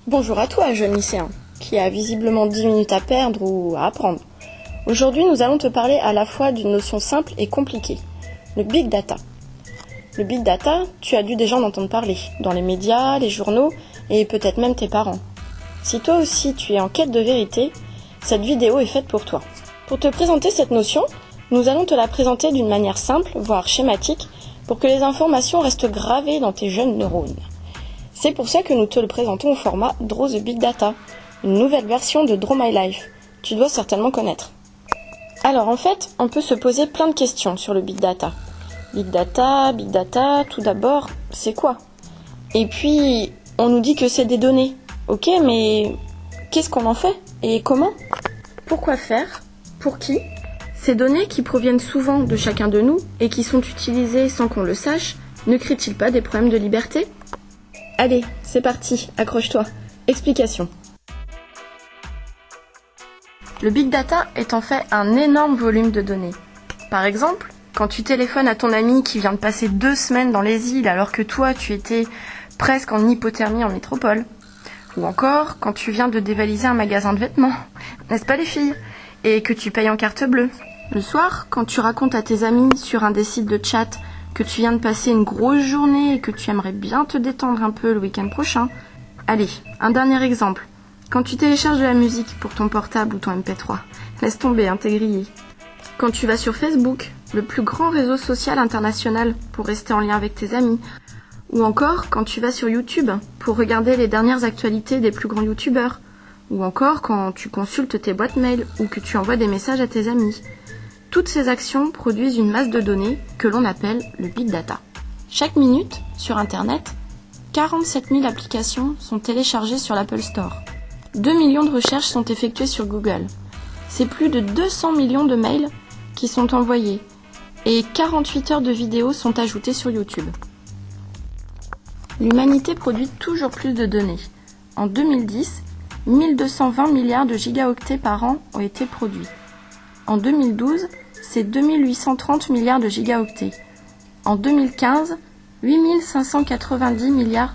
Bonjour à toi, jeune lycéen, qui a visiblement 10 minutes à perdre ou à apprendre. Aujourd'hui, nous allons te parler à la fois d'une notion simple et compliquée, le Big Data. Le Big Data, tu as dû déjà en entendre parler, dans les médias, les journaux et peut-être même tes parents. Si toi aussi tu es en quête de vérité, cette vidéo est faite pour toi. Pour te présenter cette notion, nous allons te la présenter d'une manière simple, voire schématique, pour que les informations restent gravées dans tes jeunes neurones. C'est pour ça que nous te le présentons au format Draw the Big Data, une nouvelle version de Draw My Life. Tu dois certainement connaître. Alors en fait, on peut se poser plein de questions sur le Big Data. Big Data, tout d'abord, c'est quoi? Et puis, on nous dit que c'est des données. Ok, mais qu'est-ce qu'on en fait? Et comment? Pourquoi faire? Pour qui? Ces données qui proviennent souvent de chacun de nous et qui sont utilisées sans qu'on le sache, ne créent-ils pas des problèmes de liberté? Allez, c'est parti, accroche-toi. Explication. Le Big Data est en fait un énorme volume de données. Par exemple, quand tu téléphones à ton ami qui vient de passer 2 semaines dans les îles alors que toi tu étais presque en hypothermie en métropole. Ou encore quand tu viens de dévaliser un magasin de vêtements, n'est-ce pas les filles? Et que tu payes en carte bleue. Le soir, quand tu racontes à tes amis sur un des sites de chat que tu viens de passer une grosse journée et que tu aimerais bien te détendre un peu le week-end prochain. Allez, un dernier exemple. Quand tu télécharges de la musique pour ton portable ou ton MP3, laisse tomber, hein, t'es grillé. Quand tu vas sur Facebook, le plus grand réseau social international pour rester en lien avec tes amis. Ou encore quand tu vas sur YouTube pour regarder les dernières actualités des plus grands youtubeurs. Ou encore quand tu consultes tes boîtes mail ou que tu envoies des messages à tes amis. Toutes ces actions produisent une masse de données que l'on appelle le Big Data. Chaque minute, sur Internet, 47 000 applications sont téléchargées sur l'Apple Store. 2 millions de recherches sont effectuées sur Google. C'est plus de 200 millions de mails qui sont envoyés et 48 heures de vidéos sont ajoutées sur YouTube. L'humanité produit toujours plus de données. En 2010, 1220 milliards de gigaoctets par an ont été produits. En 2012, c'est 2830 milliards de gigaoctets. En 2015, 8590 milliards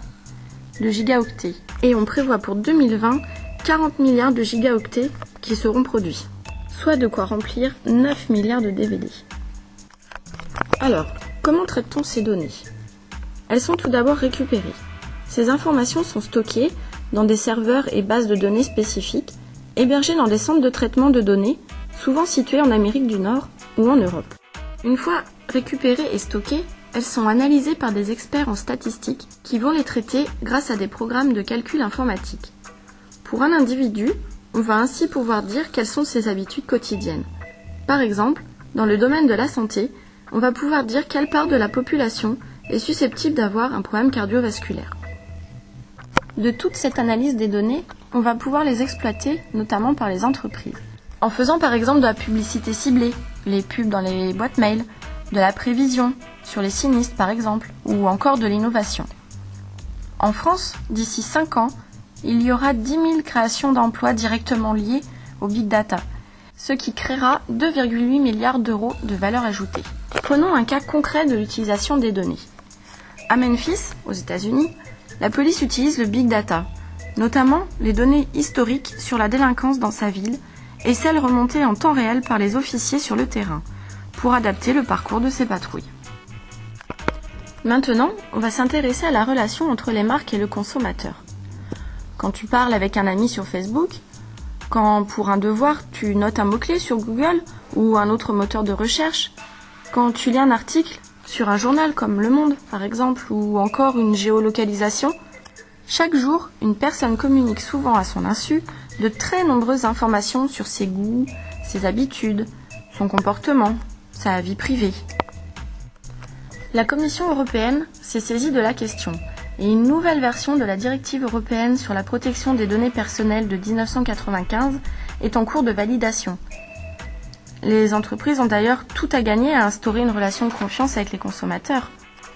de gigaoctets. Et on prévoit pour 2020 40 milliards de gigaoctets qui seront produits. Soit de quoi remplir 9 milliards de DVD. Alors, comment traite-t-on ces données? Elles sont tout d'abord récupérées. Ces informations sont stockées dans des serveurs et bases de données spécifiques, hébergées dans des centres de traitement de données, souvent situés en Amérique du Nord ou en Europe. Une fois récupérées et stockées, elles sont analysées par des experts en statistiques qui vont les traiter grâce à des programmes de calcul informatique. Pour un individu, on va ainsi pouvoir dire quelles sont ses habitudes quotidiennes. Par exemple, dans le domaine de la santé, on va pouvoir dire quelle part de la population est susceptible d'avoir un problème cardiovasculaire. De toute cette analyse des données, on va pouvoir les exploiter, notamment par les entreprises. En faisant par exemple de la publicité ciblée, les pubs dans les boîtes mail, de la prévision, sur les sinistres par exemple, ou encore de l'innovation. En France, d'ici 5 ans, il y aura 10 000 créations d'emplois directement liées au Big Data, ce qui créera 2,8 milliards d'euros de valeur ajoutée. Prenons un cas concret de l'utilisation des données. À Memphis, aux États-Unis, la police utilise le Big Data, notamment les données historiques sur la délinquance dans sa ville et celles remontées en temps réel par les officiers sur le terrain, pour adapter le parcours de ces patrouilles. Maintenant, on va s'intéresser à la relation entre les marques et le consommateur. Quand tu parles avec un ami sur Facebook, quand pour un devoir tu notes un mot-clé sur Google ou un autre moteur de recherche, quand tu lis un article sur un journal comme Le Monde par exemple, ou encore une géolocalisation, chaque jour, une personne communique souvent à son insu de très nombreuses informations sur ses goûts, ses habitudes, son comportement, sa vie privée. La Commission européenne s'est saisie de la question et une nouvelle version de la directive européenne sur la protection des données personnelles de 1995 est en cours de validation. Les entreprises ont d'ailleurs tout à gagner à instaurer une relation de confiance avec les consommateurs.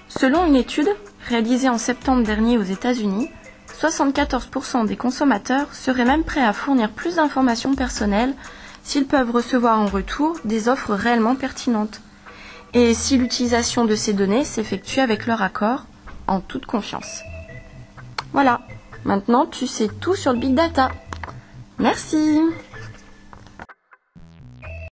Selon une étude réalisée en septembre dernier aux États-Unis, 74% des consommateurs seraient même prêts à fournir plus d'informations personnelles s'ils peuvent recevoir en retour des offres réellement pertinentes et si l'utilisation de ces données s'effectue avec leur accord, en toute confiance. Voilà, Maintenant, tu sais tout sur le Big Data. Merci.